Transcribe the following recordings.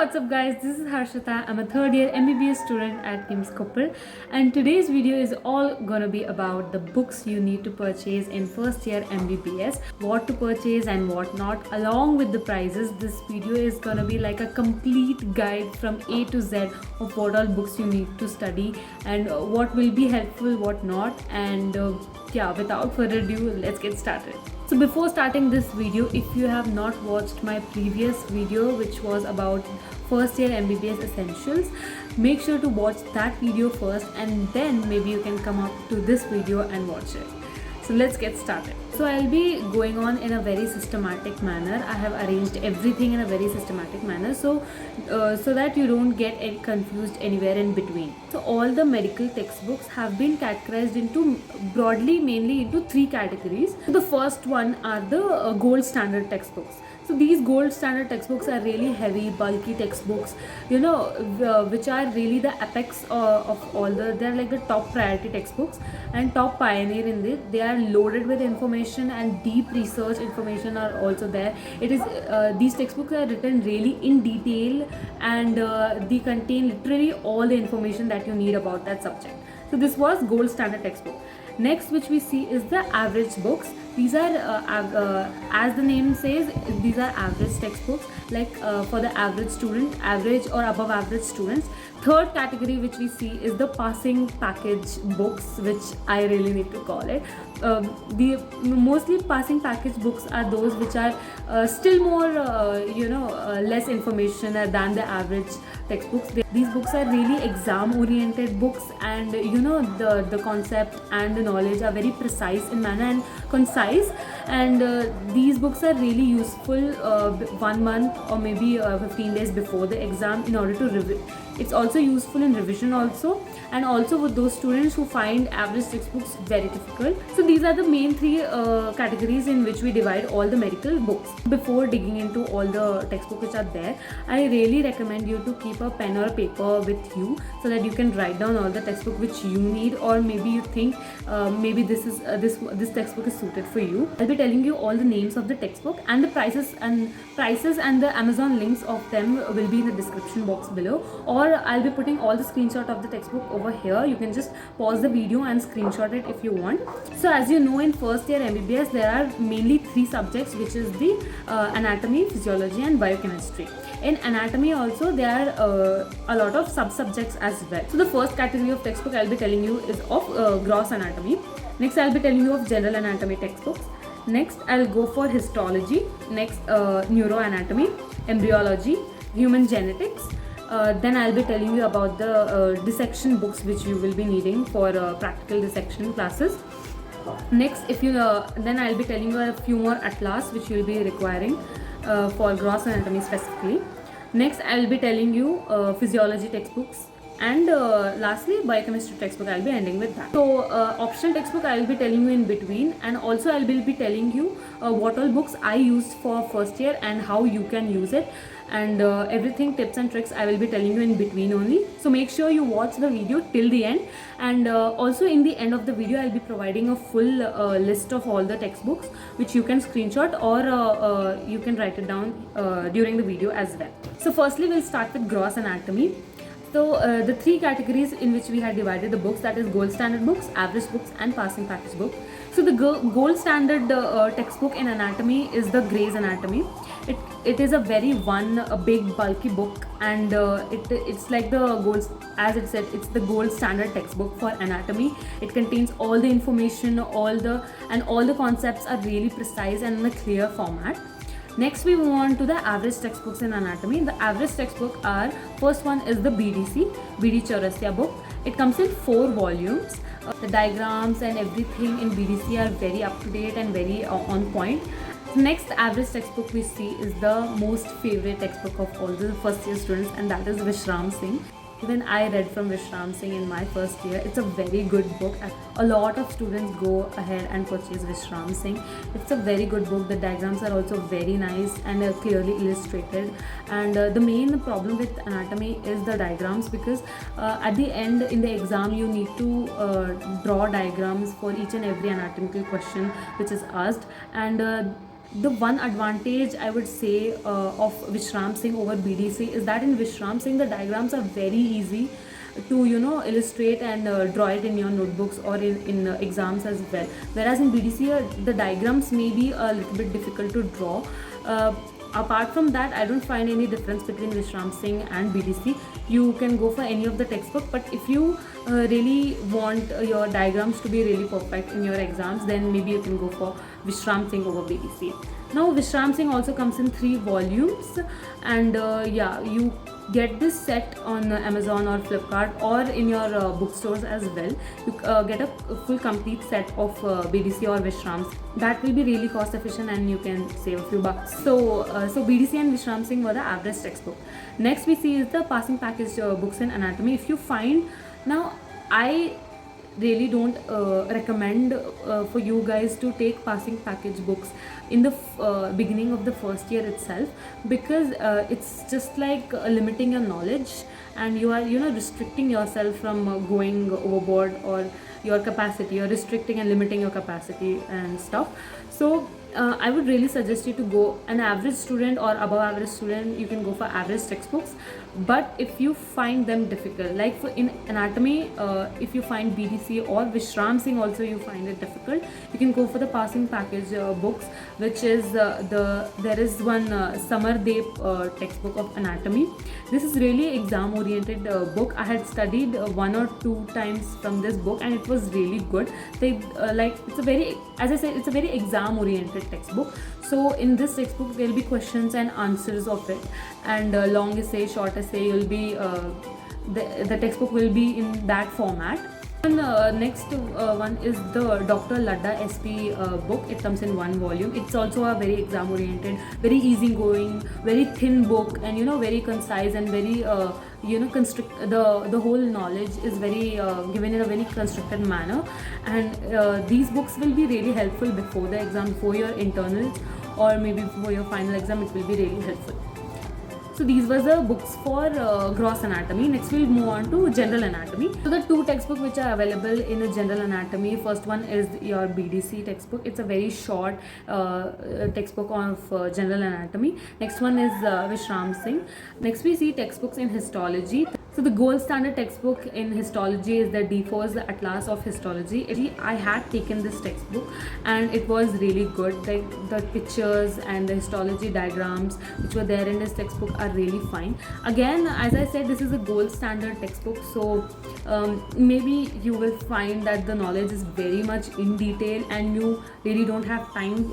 what's up guys, this is Harshita. I'm a third year MBBS student at KIMS Koppal, and today's video is all gonna be about the books you need to purchase in first year MBBS, what to purchase and what not, along with the prices. This video is gonna be like a complete guide from A to Z of what all books you need to study and what will be helpful, what not. And yeah, without further ado, let's get started. So before starting this video, if you have not watched my previous video which was about first year MBBS essentials, make sure to watch that video first and then maybe you can come up to this video and watch it. So let's get started. So I'll be going on in a very systematic manner. I have arranged everything in a very systematic manner so that you don't get confused anywhere in between. So all the medical textbooks have been categorized into mainly into three categories. So the first one are the gold standard textbooks. So these gold standard textbooks are really heavy, bulky textbooks, which are really the apex of all they're like the top priority textbooks and top pioneer in this. They are loaded with information and deep research information are also there. It is these textbooks are written really in detail and they contain literally all the information that you need about that subject. So this was gold standard textbook. Next, which we see is the average books. These are as the name says, these are average textbooks, like for the average student, average or above average students. Third category which we see is the passing package books, which I really need to call it. The mostly passing package books are those which are still more less information than the average textbooks. These books are really exam oriented books, and the concept and the knowledge are very precise in manner and concise, and these books are really useful 1 month or maybe 15 days before the exam in order to review. It's also useful in revision also, and also with those students who find average textbooks very difficult. So these are the main three categories in which we divide all the medical books. Before digging into all the textbooks which are there, I really recommend you to keep a pen or a paper with you so that you can write down all the textbook which you need, or maybe you think maybe this textbook is suited for you. I'll be telling you all the names of the textbook and the prices and the Amazon links of them will be in the description box below, or I'll be putting all the screenshot of the textbook over here. You can just pause the video and screenshot it if you want. So as you know, in first year MBBS there are mainly three subjects, which is the anatomy, physiology and biochemistry. In anatomy also there are a lot of sub-subjects as well. So the first category of textbook I'll be telling you is of gross anatomy. Next I'll be telling you of general anatomy textbooks. Next I'll go for histology. Next neuroanatomy, embryology, human genetics. Then I'll be telling you about the dissection books which you will be needing for practical dissection classes. Next, then I'll be telling you a few more atlas which you'll be requiring for gross anatomy specifically. Next, I'll be telling you physiology textbooks. And lastly, biochemistry textbook. I'll be ending with that. So optional textbook I'll be telling you in between, and also I'll be telling you what all books I used for first year and how you can use it, and everything, tips and tricks, I will be telling you in between only. So make sure you watch the video till the end, and also in the end of the video I'll be providing a full list of all the textbooks which you can screenshot, or you can write it down during the video as well. So firstly we'll start with gross anatomy. So the three categories in which we had divided the books, that is gold standard books, average books and passing package book. So the gold standard textbook in anatomy is the Gray's Anatomy. It is a very big bulky book, and it's like the gold, as it said, it's the gold standard textbook for anatomy. It contains all the information, all the concepts are really precise and in a clear format. Next we move on to the average textbooks in anatomy. The average textbook are, first one is the BD Chaurasia book. It comes in 4 volumes. The diagrams and everything in BDC are very up to date and very on point. Next average textbook we see is the most favorite textbook of all the first year students, and that is Vishram Singh. Even I read from Vishram Singh in my first year. It's a very good book. A lot of students go ahead and purchase Vishram Singh. It's a very good book. The diagrams are also very nice and clearly illustrated. And the main problem with anatomy is the diagrams, because at the end in the exam you need to draw diagrams for each and every anatomical question which is asked, and The one advantage I would say of Vishram Singh over BDC is that in Vishram Singh the diagrams are very easy to illustrate and draw it in your notebooks or in exams as well, whereas in BDC the diagrams may be a little bit difficult to draw. Apart from that, I don't find any difference between Vishram Singh and BDC. You can go for any of the textbook, but if you really want your diagrams to be really perfect in your exams, then maybe you can go for Vishram Singh over BDC. Now Vishram Singh also comes in 3 volumes, and yeah, you get this set on Amazon or Flipkart or in your bookstores as well. You get a full complete set of BDC or Vishram. That will be really cost efficient and you can save a few bucks. So BDC and Vishram Singh were the average textbook. Next we see is the passing package books in anatomy. If you find, now I really don't recommend for you guys to take passing package books in the beginning of the first year itself, because it's just like limiting your knowledge, and you are restricting yourself from going overboard, or your capacity, you're restricting and limiting your capacity and stuff. So I would really suggest you to go an average student or above average student. You can go for average textbooks, but if you find them difficult, like for in anatomy, if you find BDC or Vishram Singh also you find it difficult, you can go for the passing package books, which is there is one Samar Dev textbook of anatomy. This is really exam oriented book. I had studied 1 or 2 times from this book and it was really good. They it's a very, as I said, it's a very exam oriented textbook. So in this textbook there will be questions and answers of it, and long essay, short essay, you'll be the textbook will be in that format. And next one is the Dr. Ladda SP book. It comes in 1 volume. It's also a very exam oriented, very easy going, very thin book, and very concise and very the whole knowledge is very given in a very constructed manner. And these books will be really helpful before the exam, before your internals, or maybe before your final exam. It will be really helpful. So these were the books for gross anatomy. Next we'll move on to general anatomy. So the 2 textbooks which are available in a general anatomy, first one is your BDC textbook. It's a very short textbook of general anatomy. Next one is Vishram Singh. Next we see textbooks in histology. So the gold standard textbook in histology is the D4's the Atlas of Histology. I had taken this textbook and it was really good. The pictures and the histology diagrams which were there in this textbook are really fine. Again, as I said, this is a gold standard textbook, so maybe you will find that the knowledge is very much in detail and you really don't have time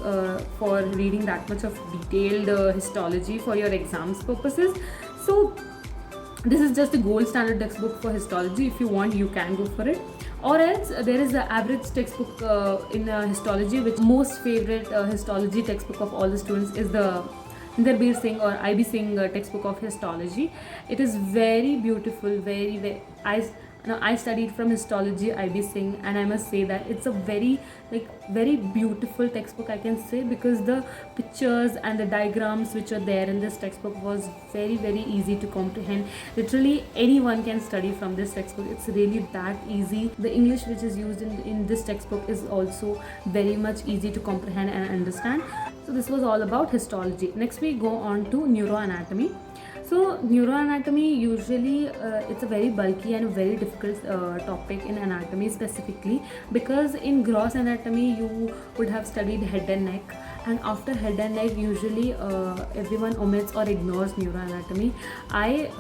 for reading that much of detailed histology for your exams purposes. So this is just a gold standard textbook for histology. If you want, you can go for it. Or else there is the average textbook in histology, which most favorite histology textbook of all the students is the Inder Singh or IB Singh textbook of histology. It is very beautiful, very I studied from histology IB Singh, and I must say that it's a very beautiful textbook, I can say, because the pictures and the diagrams which are there in this textbook was very easy to comprehend. Literally anyone can study from this textbook. It's really that easy. The English which is used in this textbook is also very much easy to comprehend and understand. So this was all about histology. Next we go on to neuroanatomy. So neuroanatomy, usually it's a very bulky and very difficult topic in anatomy specifically, because in gross anatomy you would have studied head and neck, and after head and neck usually everyone omits or ignores neuroanatomy. I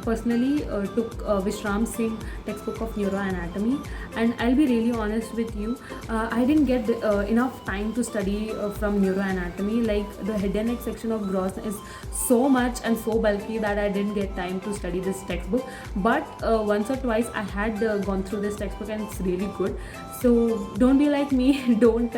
personally took Vishram Singh textbook of neuroanatomy, and I'll be really honest with you, I didn't get enough time to study from neuroanatomy. Like the head and neck section of gross is so much and so bulky that I didn't get time to study this textbook, but once or twice I had gone through this textbook and it's really good. So don't be like me, don't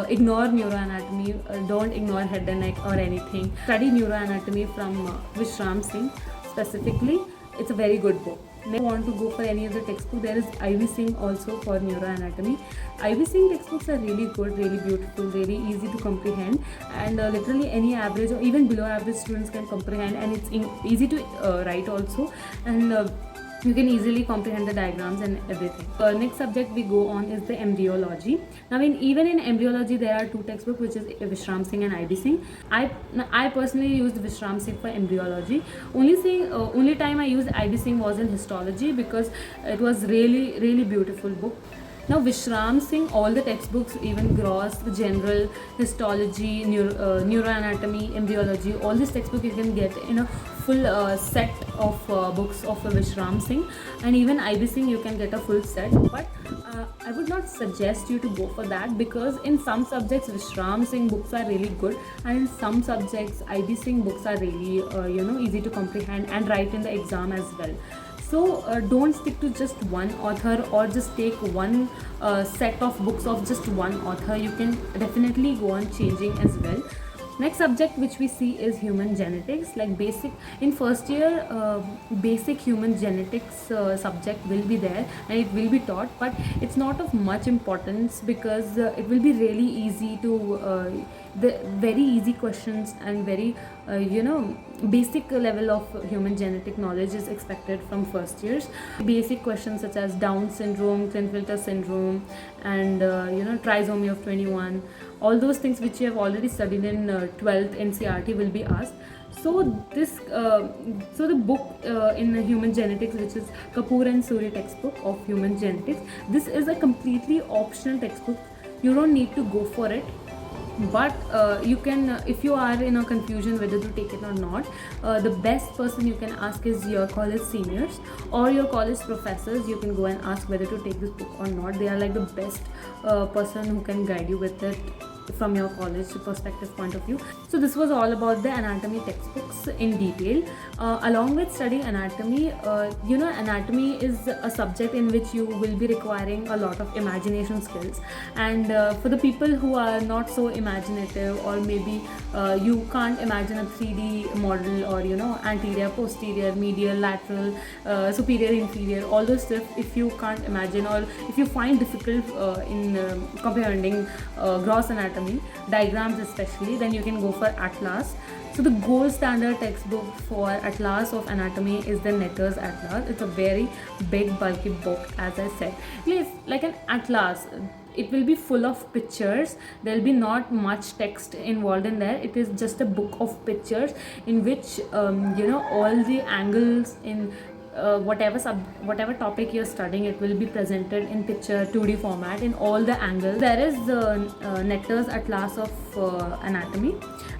ignore neuroanatomy, don't ignore head and neck or anything. Study neuroanatomy from Vishram Singh specifically. It's a very good book. If you want to go for any other textbook, there is IB Singh also for neuroanatomy. IB Singh textbooks are really good, really beautiful, very easy to comprehend, and literally any average or even below average students can comprehend, and it's easy to write also. And you can easily comprehend the diagrams and everything. Next subject we go on is the embryology. Now even in embryology there are two textbooks, which is Vishram Singh and IB Singh. I personally used Vishram Singh for embryology. Only time I used IB Singh was in histology, because it was really beautiful book. Now Vishram Singh, all the textbooks, even gross, general, histology, neuroanatomy, embryology, all these textbooks you can get in a full set of books of Vishram Singh, and even IB Singh you can get a full set. But I would not suggest you to go for that, because in some subjects Vishram Singh books are really good, and in some subjects IB Singh books are really easy to comprehend and write in the exam as well. So don't stick to just one author, or just take one set of books of just one author. You can definitely go on changing as well. Next subject which we see is human genetics. Like basic in first year, basic human genetics subject will be there and it will be taught, but it's not of much importance, because it will be really easy to the very easy questions and very basic level of human genetic knowledge is expected from first years. Basic questions such as Down syndrome, Klinefelter syndrome, and trisomy of 21, all those things which you have already studied in 12th NCERT will be asked. So the book in human genetics, which is Kapoor and Suri textbook of human genetics, this is a completely optional textbook. You don't need to go for it, but you can, if you are in a confusion whether to take it or not, the best person you can ask is your college seniors or your college professors. You can go and ask whether to take this book or not. They are like the best person who can guide you with it from your college perspective point of view. So this was all about the anatomy textbooks in detail. Along with studying anatomy, anatomy is a subject in which you will be requiring a lot of imagination skills, and for the people who are not so imaginative, or maybe you can't imagine a 3D model, or anterior, posterior, medial, lateral, superior, inferior, all those stuff, if you can't imagine, or if you find difficult in comprehending gross anatomy diagrams especially, then you can go for Atlas. So the gold standard textbook for Atlas of anatomy is the Netter's Atlas. It's a very big bulky book, as I said. It's like an atlas. It will be full of pictures. There will be not much text involved in there. It is just a book of pictures in which all the angles in whatever topic you're studying, it will be presented in picture 2D format in all the angles. There is Netter's Atlas of Anatomy,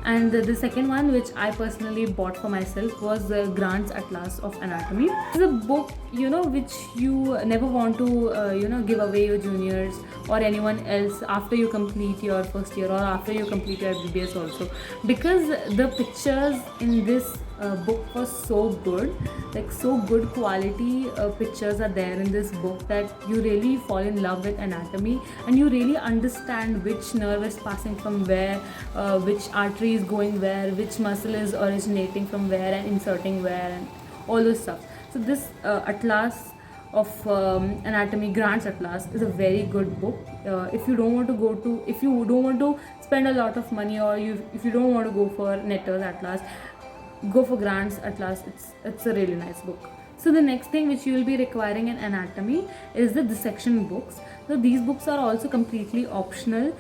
and the second one which I personally bought for myself was Grant's Atlas of Anatomy. It's a book which you never want to give away your juniors or anyone else after you complete your first year, or after you complete your MBBS also, because the pictures in this book was so good, like so good quality pictures are there in this book, that you really fall in love with anatomy, and you really understand which nerve is passing from where, which artery is going where, which muscle is originating from where and inserting where, and all those stuff. So this Atlas of Anatomy, Grant's Atlas, is a very good book. If you don't want to spend a lot of money, or if you don't want to go for Netter's Atlas, go for Grant's Atlas. It's a really nice book. So the next thing which you will be requiring in anatomy is the dissection books. So these books are also completely optional,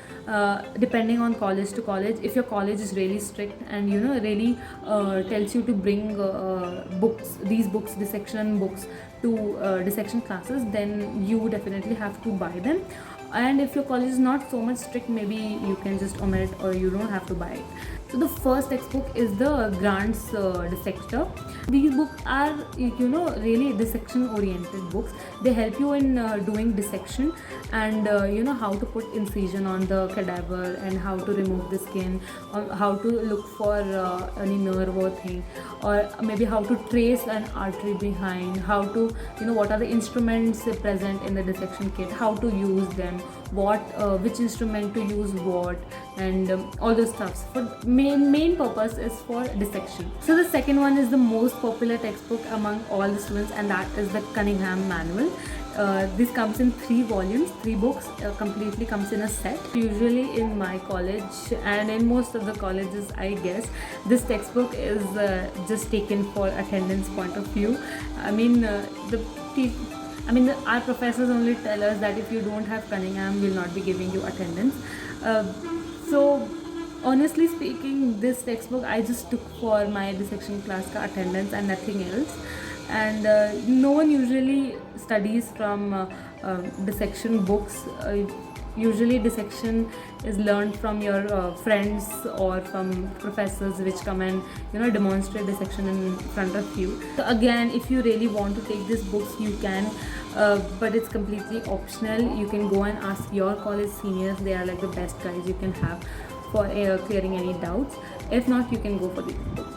depending on college to college. If your college is really strict and really tells you to bring these books, dissection books, to dissection classes, then you definitely have to buy them. And if your college is not so much strict, maybe you can just omit, or you don't have to buy it. So the first textbook is the Grant's Dissector. These books are really dissection oriented books. They help you in doing dissection, and how to put incision on the cadaver, and how to remove the skin, or how to look for any nerve or thing, or maybe how to trace an artery behind, how to what are the instruments present in the dissection kit, how to use them, which instrument to use what, and all those stuffs. For main purpose is for dissection. So the second one is the most popular textbook among all the students, and that is the Cunningham manual. This comes in 3 volumes, 3 books, completely comes in a set. Usually in my college and in most of the colleges, I guess, this textbook is just taken for attendance point of view. I mean, our professors only tell us that if you don't have Cunningham, we'll not be giving you attendance. So honestly speaking, this textbook I just took for my dissection class ka attendance and nothing else. And no one usually studies from dissection books. Usually dissection is learned from your friends or from professors which come and demonstrate dissection in front of you. So again, if you really want to take these books, you can, but it's completely optional. You can go and ask your college seniors. They are like the best guys you can have for clearing any doubts. If not, you can go for these books.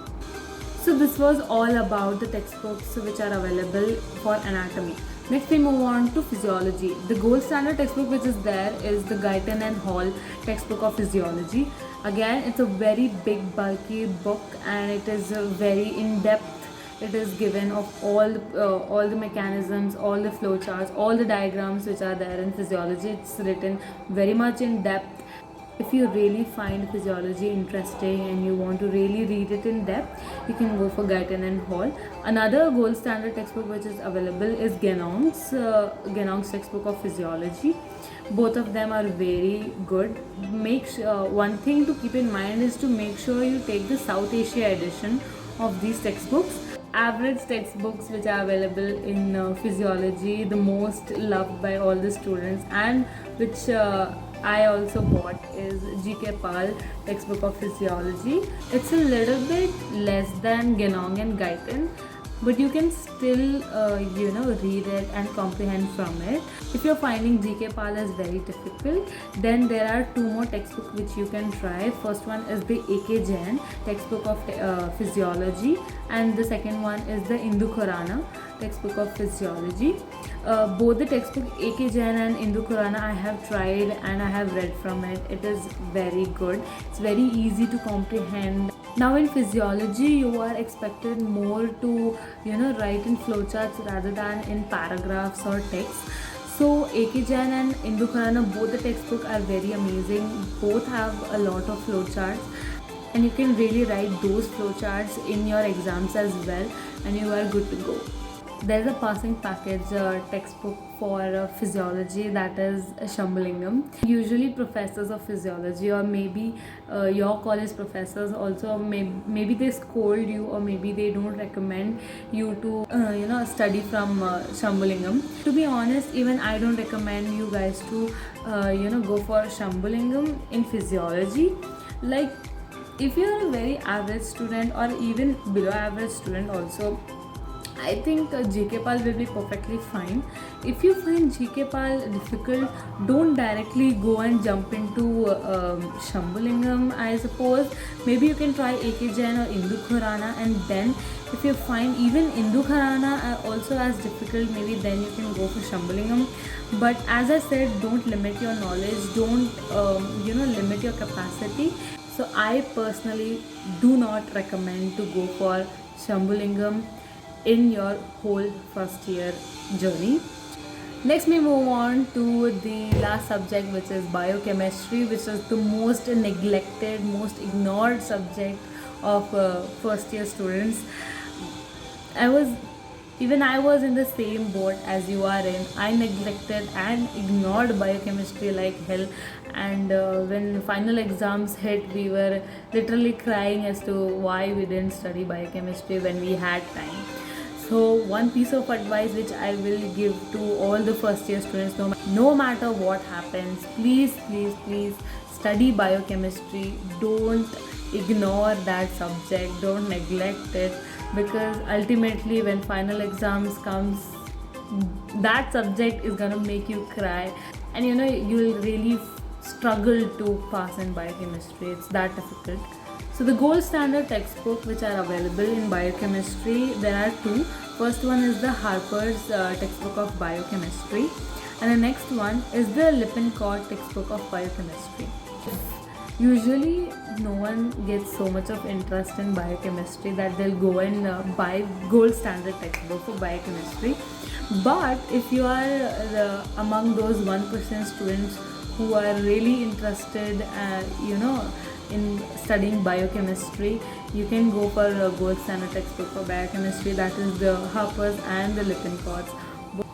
So this was all about the textbooks which are available for anatomy. Next we move on to physiology. The gold standard textbook which is there is the Guyton and Hall textbook of physiology. Again, it's a very big bulky book and it is very in-depth. It is given of all the mechanisms, all the flowcharts, all the diagrams which are there in physiology. It's written very much in depth. If you really find physiology interesting and you want to really read it in depth, you can go for Guyton and Hall. Another gold standard textbook which is available is Genong's textbook of physiology. Both of them are very good. One thing to keep in mind is to make sure you take the South Asia edition of these textbooks. Average textbooks which are available in physiology, the most loved by all the students and which I also bought is G.K. Pal textbook of physiology. It's a little bit less than Genong and Guyton, but you can still read it and comprehend from it. If you're finding G.K. Pal is very difficult, then there are 2 more textbooks which you can try. First one is the A.K. Jain textbook of physiology and the second one is the Indu Khurana textbook of physiology. Both the textbook A.K. Jain and Indu Khurana I have tried and I have read from it. It is very good. It's very easy to comprehend. Now in physiology, you are expected more to write in flowcharts rather than in paragraphs or text. So A.K. Jain and Indu Khurana, both the textbooks are very amazing. Both have a lot of flowcharts and you can really write those flowcharts in your exams as well and you are good to go. There's a passing package textbook for physiology, that is Sembhulingham. Usually professors of physiology or maybe your college professors also maybe they scold you or maybe they don't recommend you to study from Sembhulingham. To be honest, even I don't recommend you guys to go for Sembhulingham in physiology. Like if you're a very average student or even below average student also, I think G.K. Pal will be perfectly fine. If you find G.K. Pal difficult, don't directly go and jump into Sembhulingham. I suppose maybe you can try A.K. Jain or Indu Khurana, and then if you find even Indu Khurana also as difficult, maybe then you can go for Sembhulingham. But as I said, don't limit your knowledge, don't limit your capacity. So I personally do not recommend to go for Sembhulingham in your whole first year journey. Next we move on to the last subject, which is biochemistry, which is the most neglected, most ignored subject of first year students. I was in the same boat as you are in. I neglected and ignored biochemistry like hell, and when final exams hit, we were literally crying as to why we didn't study biochemistry when we had time. So one piece of advice which I will give to all the first year students, no matter what happens, please study biochemistry. Don't ignore that subject, don't neglect it, because ultimately when final exams comes, that subject is gonna make you cry, and you'll really struggle to pass in biochemistry. It's that difficult. So the gold standard textbook which are available in biochemistry, there are 2. First one is the Harper's textbook of biochemistry, and the next one is the Lippincott textbook of biochemistry. Usually no one gets so much of interest in biochemistry that they'll go and buy gold standard textbook for biochemistry. But if you are among those 1% students who are really interested in studying biochemistry, you can go for a gold standard textbook for biochemistry, that is the Harper's and the Lippincott's.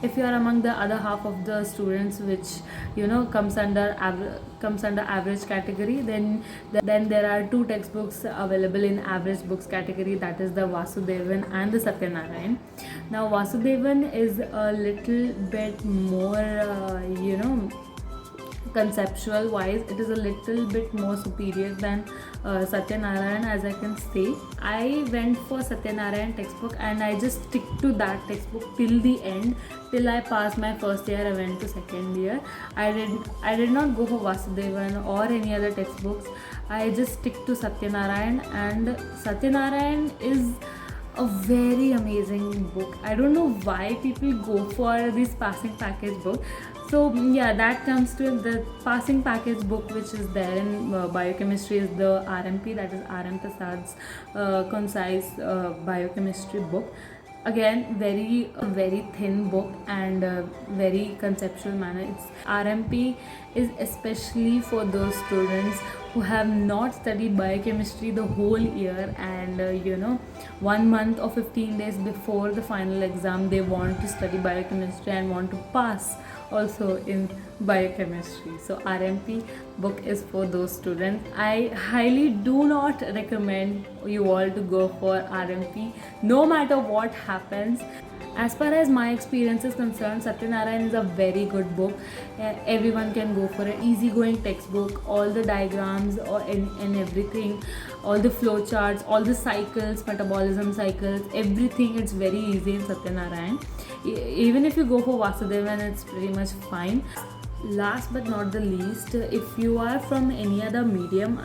If you are among the other half of the students which comes under average category, then there are two textbooks available in average books category, that is the Vasudevan and the Satyanarayan. Now Vasudevan is a little bit more conceptual wise, it is a little bit more superior than Satyanarayan, as I can say. I went for Satyanarayan textbook and I just stick to that textbook till the end, till I passed my first year. I went to second year. I did not go for Vasudevan or any other textbooks. I just stick to Satyanarayan, and Satyanarayan is a very amazing book. I don't know why people go for this passing package book. So yeah, that comes to the passing package book which is there in biochemistry is the RMP, that is RM Prasad's concise biochemistry book. Again, very thin book and very conceptual manner. It's RMP is especially for those students who have not studied biochemistry the whole year, and 1 month or 15 days before the final exam they want to study biochemistry and want to pass also in biochemistry. So RMP book is for those students. I highly do not recommend you all to go for RMP no matter what happens. As far as my experience is concerned, Satyanarayan is a very good book. Everyone can go for an easygoing textbook. All the diagrams and everything, all the flow charts, all the cycles, metabolism cycles, everything, it's very easy in Satyanarayan. Even if you go for Vasudevan, it's pretty much fine. Last but not the least, if you are from any other medium,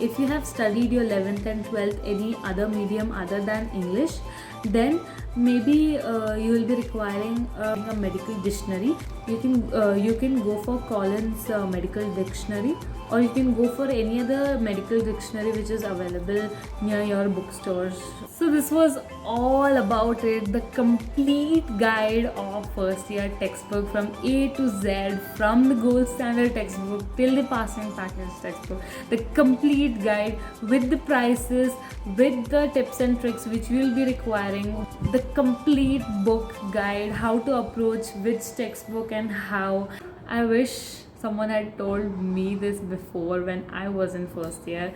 if you have studied your 11th and 12th any other medium other than English, then maybe you will be requiring a medical dictionary. You can go for Collins medical dictionary, or you can go for any other medical dictionary which is available near your bookstores. So this was all about it, the complete guide of first year textbook from A to Z, from the gold standard textbook till the passing package textbook. The complete guide with the prices, with the tips and tricks which you will be requiring, the complete book guide, how to approach which textbook and how. I wish someone had told me this before when I was in first year,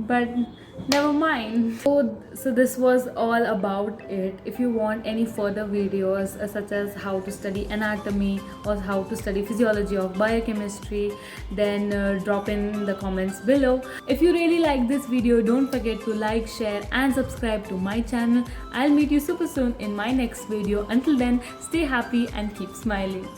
but never mind. So this was all about it. If you want any further videos such as how to study anatomy or how to study physiology of biochemistry, then drop in the comments below. If you really like this video, don't forget to like, share and subscribe to my channel. I'll meet you super soon in my next video. Until then, stay happy and keep smiling.